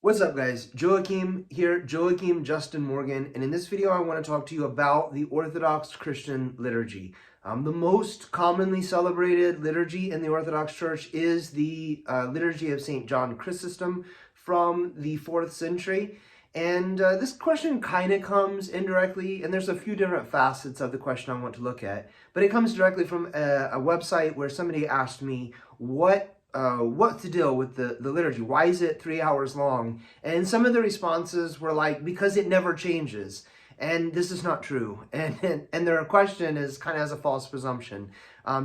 What's up, guys? Joachim here, Joachim Justin Morgan, and in this video I want to talk to you about the Orthodox Christian liturgy. The most commonly celebrated liturgy in the Orthodox Church is the Liturgy of St. John Chrysostom from the 4th century. And this question kind of comes indirectly, and there's a few different facets of the question I want to look at, but it comes directly from a website where somebody asked me what's the deal with the liturgy? Why is it 3 hours long? And some of the responses were like, because it never changes. And this is not true. And their question is kind of has a false presumption.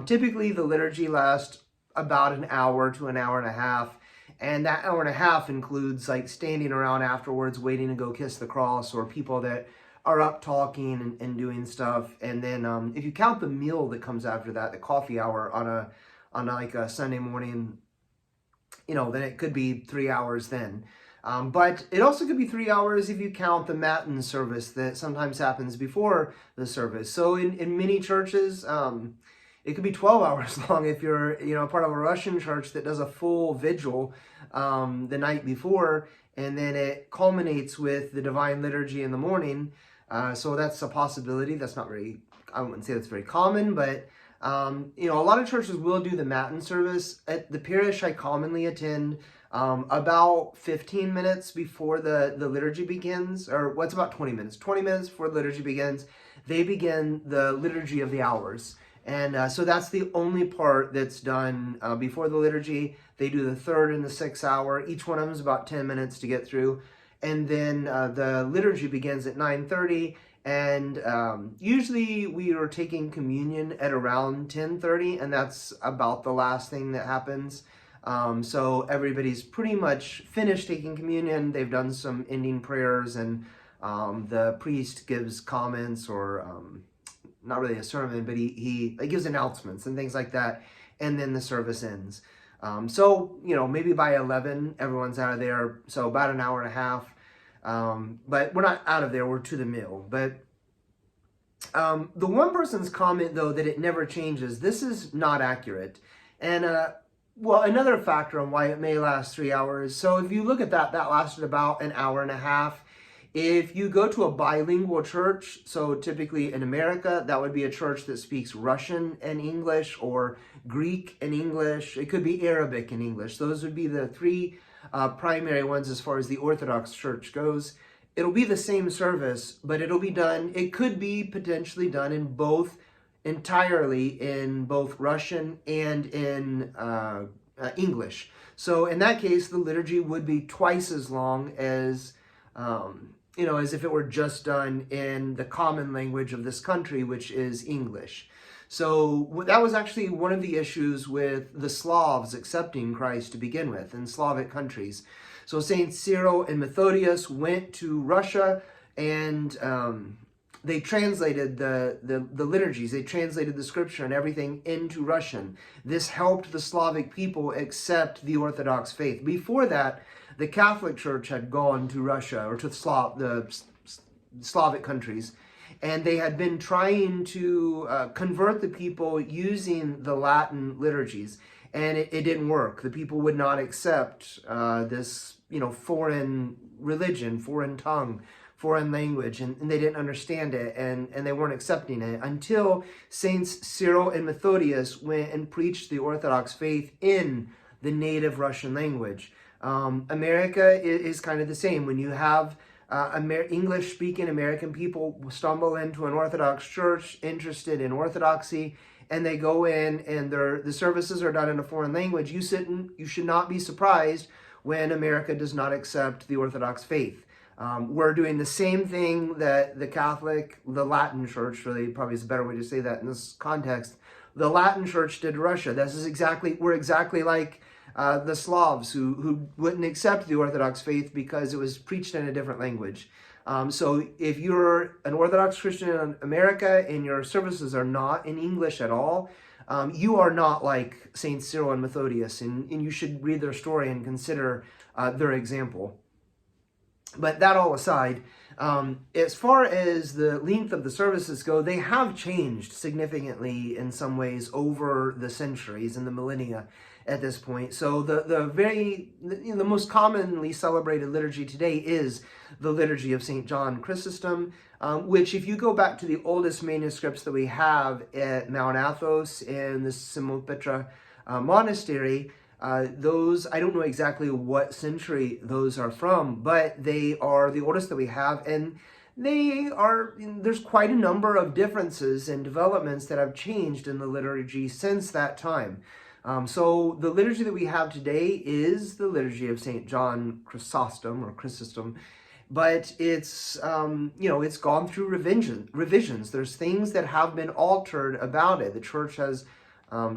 Typically, the liturgy lasts about an hour to an hour and a half. And that hour and a half includes like standing around afterwards, waiting to go kiss the cross, or people that are up talking and doing stuff. And then if you count the meal that comes after that, the coffee hour on like a Sunday morning, then it could be 3 hours then. But it also could be 3 hours if you count the Matin service that sometimes happens before the service. So in many churches, it could be 12 hours long if you're, part of a Russian church that does a full vigil the night before, and then it culminates with the Divine Liturgy in the morning. So that's a possibility. That's not very, I wouldn't say that's very common, but a lot of churches will do the Matin service. At the parish I commonly attend, about 15 minutes before the liturgy begins, or what's about 20 minutes. 20 minutes before the liturgy begins, they begin the Liturgy of the Hours. And so that's the only part that's done before the liturgy. They do the 3rd and the 6th hour. Each one of them is about 10 minutes to get through. And then the liturgy begins at 9:30. And usually we are taking communion at around 10:30, and that's about the last thing that happens. So everybody's pretty much finished taking communion. They've done some ending prayers, and the priest gives comments, or not really a sermon, but he gives announcements and things like that, and then the service ends. So maybe by 11, everyone's out of there, so about an hour and a half. But we're not out of there, we're to the meal. But the one person's comment, though, that it never changes, this is not accurate. And another factor on why it may last 3 hours. So if you look at that lasted about an hour and a half. If you go to a bilingual church, so typically in America, that would be a church that speaks Russian and English, or Greek and English. It could be Arabic and English. Those would be the three primary ones as far as the Orthodox Church goes. It'll be the same service, but it could be potentially done entirely in both Russian and in English. So in that case, the liturgy would be twice as long as as if it were just done in the common language of this country, which is English. So that was actually one of the issues with the Slavs accepting Christ to begin with in Slavic countries. So Saint Cyril and Methodius went to Russia, and they translated the liturgies, they translated the scripture and everything into Russian. This helped the Slavic people accept the Orthodox faith. Before that, the Catholic Church had gone to Russia, or to the Slavic countries, and they had been trying to convert the people using the Latin liturgies, and it didn't work. The people would not accept this foreign religion, foreign tongue, foreign language, and they didn't understand it, and they weren't accepting it until Saints Cyril and Methodius went and preached the Orthodox faith in the native Russian language. America is kind of the same. When you have English-speaking American people stumble into an Orthodox church interested in Orthodoxy, and they go in and the services are done in a foreign language, you should not be surprised when America does not accept the Orthodox faith. We're doing the same thing that the Latin Church, really probably is a better way to say that in this context, the Latin Church did to Russia. We're exactly like the Slavs who wouldn't accept the Orthodox faith because it was preached in a different language. So if you're an Orthodox Christian in America and your services are not in English at all, you are not like Saint Cyril and Methodius, and you should read their story and consider their example. But that all aside, as far as the length of the services go, they have changed significantly in some ways over the centuries and the millennia. at this point. So the most commonly celebrated liturgy today is the Liturgy of St. John Chrysostom, which, if you go back to the oldest manuscripts that we have at Mount Athos and the Simulpetra Monastery, those, I don't know exactly what century those are from, but they are the oldest that we have, and there's quite a number of differences and developments that have changed in the liturgy since that time. So the liturgy that we have today is the Liturgy of St. John Chrysostom, but it's it's gone through revisions. There's things that have been altered about it. The church has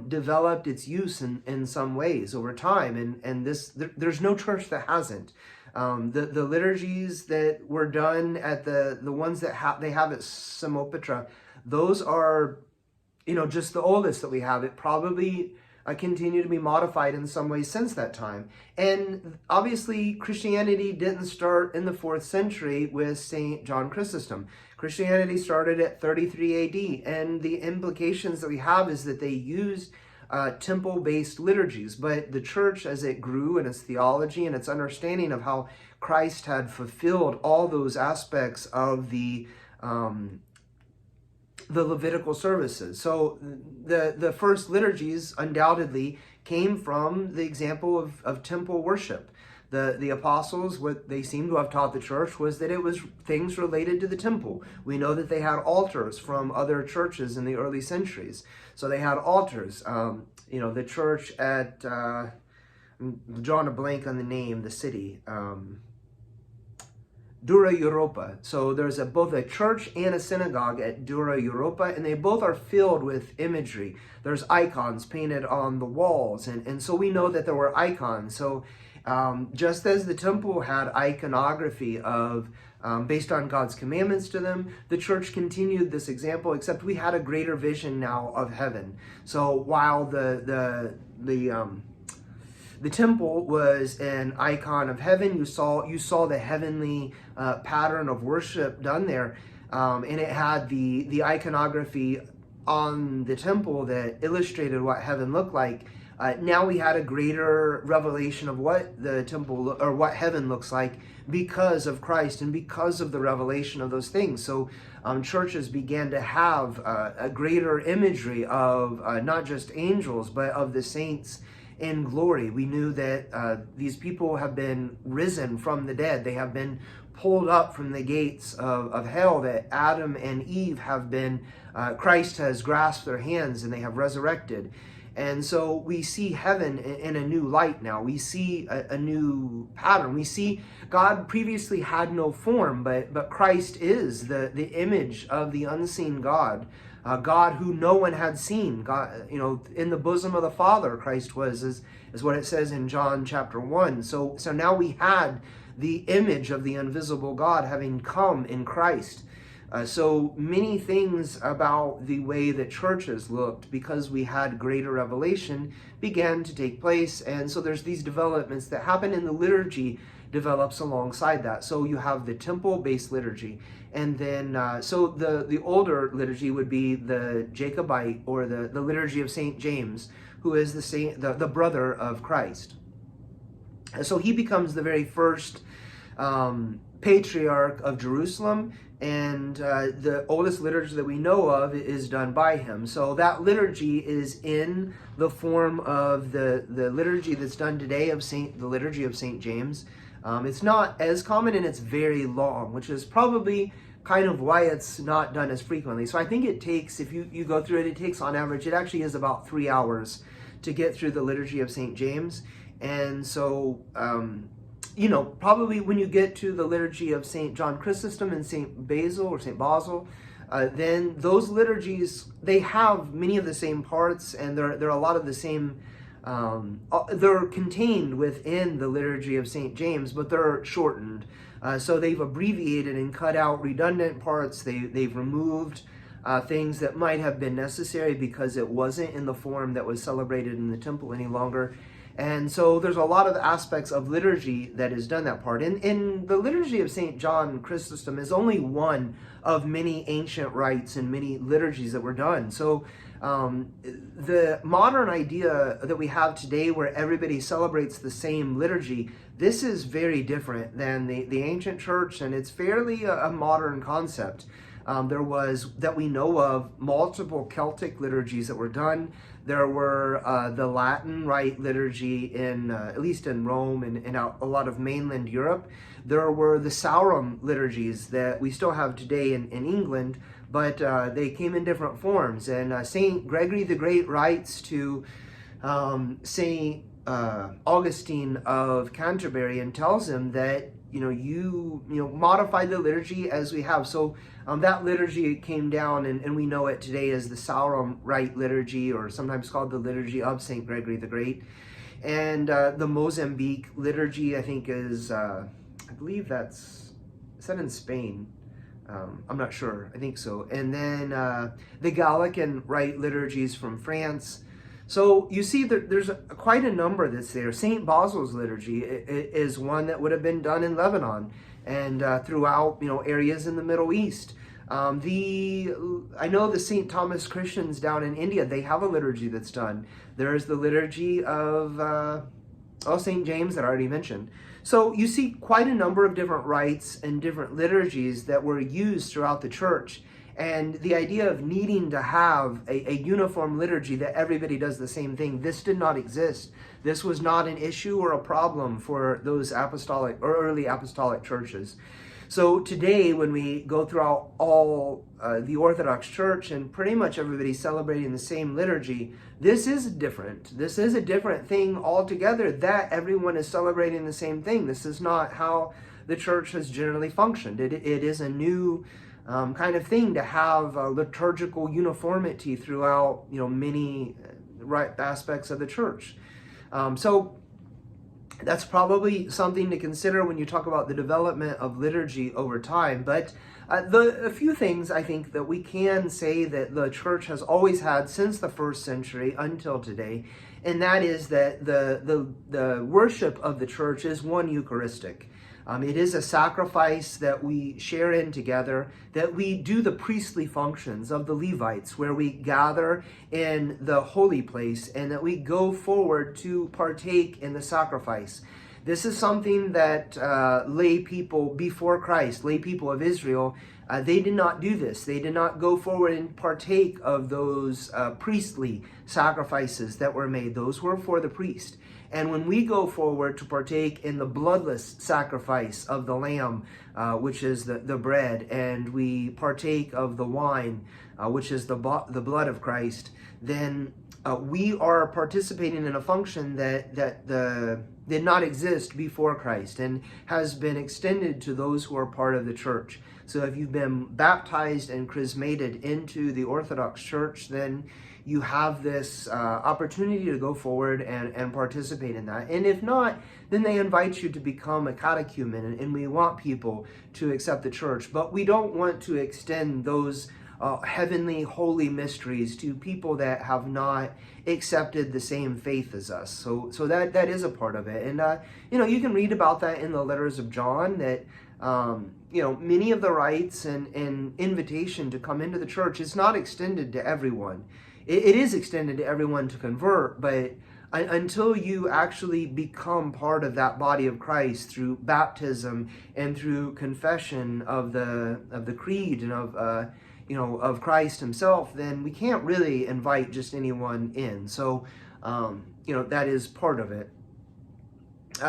developed its use in some ways over time, and there's no church that hasn't. The liturgies that were done at the ones that they have at Simulpetra, those are just the oldest that we have. It probably continue to be modified in some ways since that time. And obviously Christianity didn't start in the 4th century with St. John Chrysostom. Christianity started at 33 AD, and the implications that we have is that they used temple-based liturgies, but the church, as it grew in its theology and its understanding of how Christ had fulfilled all those aspects of the Levitical services. So the first liturgies undoubtedly came from the example of temple worship. The apostles, what they seem to have taught the church was that it was things related to the temple. We know that they had altars from other churches in the early centuries. So they had altars. The church at, I'm drawing a blank on the name, the city, Dura Europa. So there's both a church and a synagogue at Dura Europa, and they both are filled with imagery. There's icons painted on the walls, and so we know that there were icons. So just as the temple had iconography of based on God's commandments to them, the church continued this example, except we had a greater vision now of heaven. So while the temple was an icon of heaven, you saw the heavenly pattern of worship done there, and it had the iconography on the temple that illustrated what heaven looked like. Now we had a greater revelation of what the temple or what heaven looks like because of Christ and because of the revelation of those things. So churches began to have a greater imagery of not just angels, but of the saints in glory. We knew that these people have been risen from the dead. They have been pulled up from the gates of hell, that Adam and Eve have been, Christ has grasped their hands and they have resurrected. And so we see heaven in a new light now. We see a new pattern. We see God previously had no form, but Christ is the image of the unseen God. God who no one had seen. God, in the bosom of the Father, Christ was, is what it says in John chapter 1. So now we had the image of the invisible God having come in Christ. So many things about the way that churches looked, because we had greater revelation, began to take place. And so there's these developments that happen, and the liturgy develops alongside that. So you have the temple-based liturgy. And then, so the older liturgy would be the Jacobite, or the liturgy of St. James, who is the brother of Christ. And so he becomes the very first patriarch of Jerusalem, and the oldest liturgy that we know of is done by him. So that liturgy is in the form of the liturgy that's done today of the liturgy of St. James. It's not as common, and it's very long, which is probably kind of why it's not done as frequently. So I think it takes, if you go through it, it takes on average, it actually is about 3 hours to get through the liturgy of St. James. And so, probably when you get to the liturgy of St. John Chrysostom and St. Basil or St. Basil, then those liturgies, they have many of the same parts, and they're a lot of the same, they're contained within the liturgy of St. James, but they're shortened. So they've abbreviated and cut out redundant parts. They've removed things that might have been necessary because it wasn't in the form that was celebrated in the temple any longer. And so there's a lot of aspects of liturgy that has done that part. And the liturgy of St. John Chrysostom is only one of many ancient rites and many liturgies that were done. So The modern idea that we have today where everybody celebrates the same liturgy, this is very different than the ancient church, and it's fairly a modern concept. There was, that we know of, multiple Celtic liturgies that were done. There were the Latin Rite liturgy in, at least in Rome and a lot of mainland Europe. There were the Saurum liturgies that we still have today in England, but they came in different forms. And St. Gregory the Great writes to St. Augustine of Canterbury and tells him that, you modify the liturgy as we have. So that liturgy came down, and we know it today as the Saurum Rite liturgy, or sometimes called the Liturgy of St. Gregory the Great. And the Mozambique liturgy, I think, is, I believe is that in Spain? I'm not sure. I think so. And then the Gallican Rite liturgies from France. So you see that there's quite a number that's there. St. Basil's liturgy is one that would have been done in Lebanon and throughout areas in the Middle East. I know the St. Thomas Christians down in India, they have a liturgy that's done. There's the liturgy of St. James that I already mentioned. So you see quite a number of different rites and different liturgies that were used throughout the church. And the idea of needing to have a uniform liturgy that everybody does the same thing, this did not exist. This was not an issue or a problem for those apostolic or early apostolic churches. So today, when we go throughout all the Orthodox Church and pretty much everybody celebrating the same liturgy, this is different. This is a different thing altogether, that everyone is celebrating the same thing. This is not how the church has generally functioned. It is a new kind of thing to have liturgical uniformity throughout many aspects of the church. So that's probably something to consider when you talk about the development of liturgy over time. But a few things I think that we can say that the church has always had since the first century until today, and that is that the worship of the church is one Eucharistic. It is a sacrifice that we share in together, that we do the priestly functions of the Levites, where we gather in the holy place and that we go forward to partake in the sacrifice. This is something that lay people before Christ, lay people of Israel, they did not do this. They did not go forward and partake of those priestly sacrifices that were made. Those were for the priest. And when we go forward to partake in the bloodless sacrifice of the lamb, which is the bread, and we partake of the wine, which is the blood of Christ, then we are participating in a function that did not exist before Christ and has been extended to those who are part of the church. So if you've been baptized and chrismated into the Orthodox Church, then you have this opportunity to go forward and participate in that. And if not, then they invite you to become a catechumen, and we want people to accept the church. But we don't want to extend those heavenly holy mysteries to people that have not accepted the same faith as us. So that is a part of it. And you can read about that in the letters of John, that many of the rites and invitation to come into the church is not extended to everyone. It is extended to everyone to convert, but until you actually become part of that body of Christ through baptism and through confession of the creed and of Christ himself, then we can't really invite just anyone in. So that is part of it.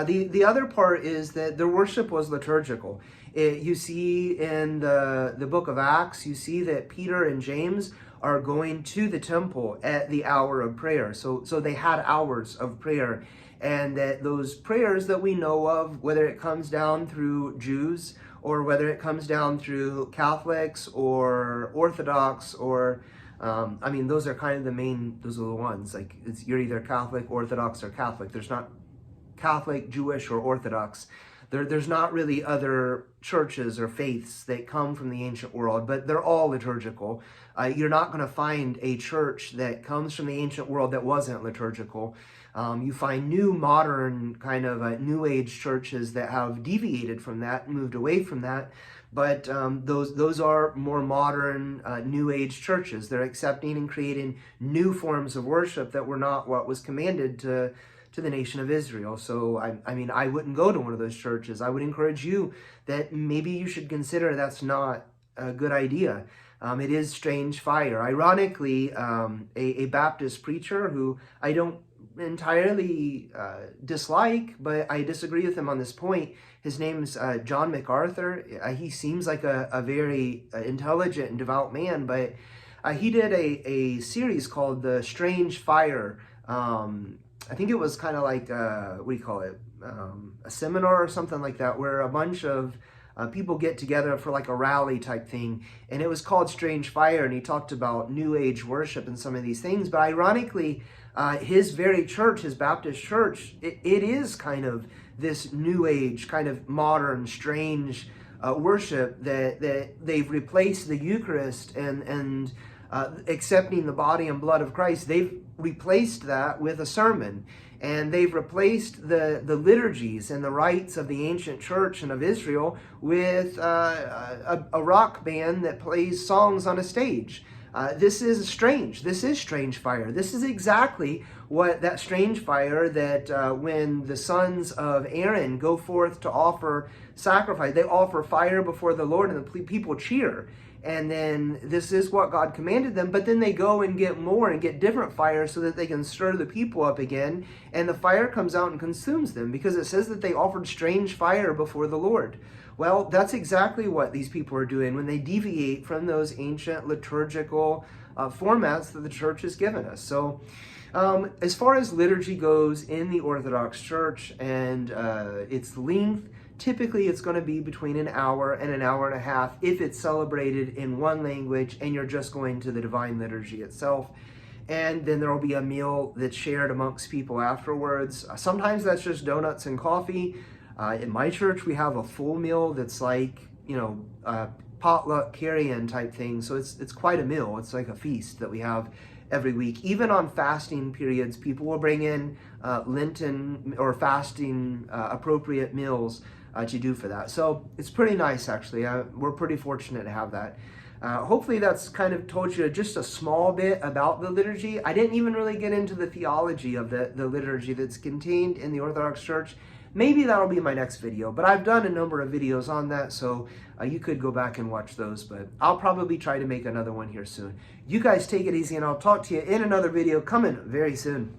The other part is that their worship was liturgical. You see in the book of Acts, you see that Peter and James are going to the temple at the hour of prayer. So they had hours of prayer, and that those prayers that we know of, whether it comes down through Jews or whether it comes down through Catholics or Orthodox, or those are kind of those are the ones. Like, you're either Catholic, Orthodox, or Catholic. There's not Catholic, Jewish, or Orthodox. There's not really other churches or faiths that come from the ancient world, but they're all liturgical. You're not going to find a church that comes from the ancient world that wasn't liturgical. You find new modern kind of New Age churches that have deviated from that, moved away from that. But those are more modern New Age churches. They're accepting and creating new forms of worship that were not what was commanded to the nation of Israel. So, I mean, I wouldn't go to one of those churches. I would encourage you that maybe you should consider that's not a good idea. It is strange fire. Ironically, a Baptist preacher who I don't entirely dislike, but I disagree with him on this point. His name's John MacArthur. He seems like a very intelligent and devout man, but he did a series called The Strange Fire. I think it was kind of like, what do you call it, a seminar or something like that, where a bunch of people get together for like a rally type thing, and it was called Strange Fire, and he talked about New Age worship and some of these things. But ironically, his very church, his Baptist church, it is kind of this New Age, kind of modern, strange worship that they've replaced the Eucharist and accepting the body and blood of Christ. They've replaced that with a sermon, and they've replaced the liturgies and the rites of the ancient church and of Israel with a rock band that plays songs on a stage. This is strange. This is strange fire. This is exactly what that strange fire that when the sons of Aaron go forth to offer sacrifice, they offer fire before the Lord, and the people cheer. And then this is what God commanded them, but then they go and get more and get different fire so that they can stir the people up again, and the fire comes out and consumes them, because it says that they offered strange fire before the Lord. Well, that's exactly what these people are doing when they deviate from those ancient liturgical formats that the church has given us. So as far as liturgy goes in the Orthodox Church and its length, typically it's going to be between an hour and an hour and a half if it's celebrated in one language and you're just going to the Divine Liturgy itself. And then there will be a meal that's shared amongst people afterwards. Sometimes that's just donuts and coffee. In my church, we have a full meal that's like, potluck carry-in type thing. So it's quite a meal. It's like a feast that we have every week. Even on fasting periods, people will bring in Lenten or fasting appropriate meals to do for that. So it's pretty nice, actually. We're pretty fortunate to have that. Hopefully that's kind of told you just a small bit about the liturgy. I didn't even really get into the theology of the liturgy that's contained in the Orthodox Church. Maybe that'll be my next video, but I've done a number of videos on that, so you could go back and watch those, but I'll probably try to make another one here soon. You guys take it easy, and I'll talk to you in another video coming very soon.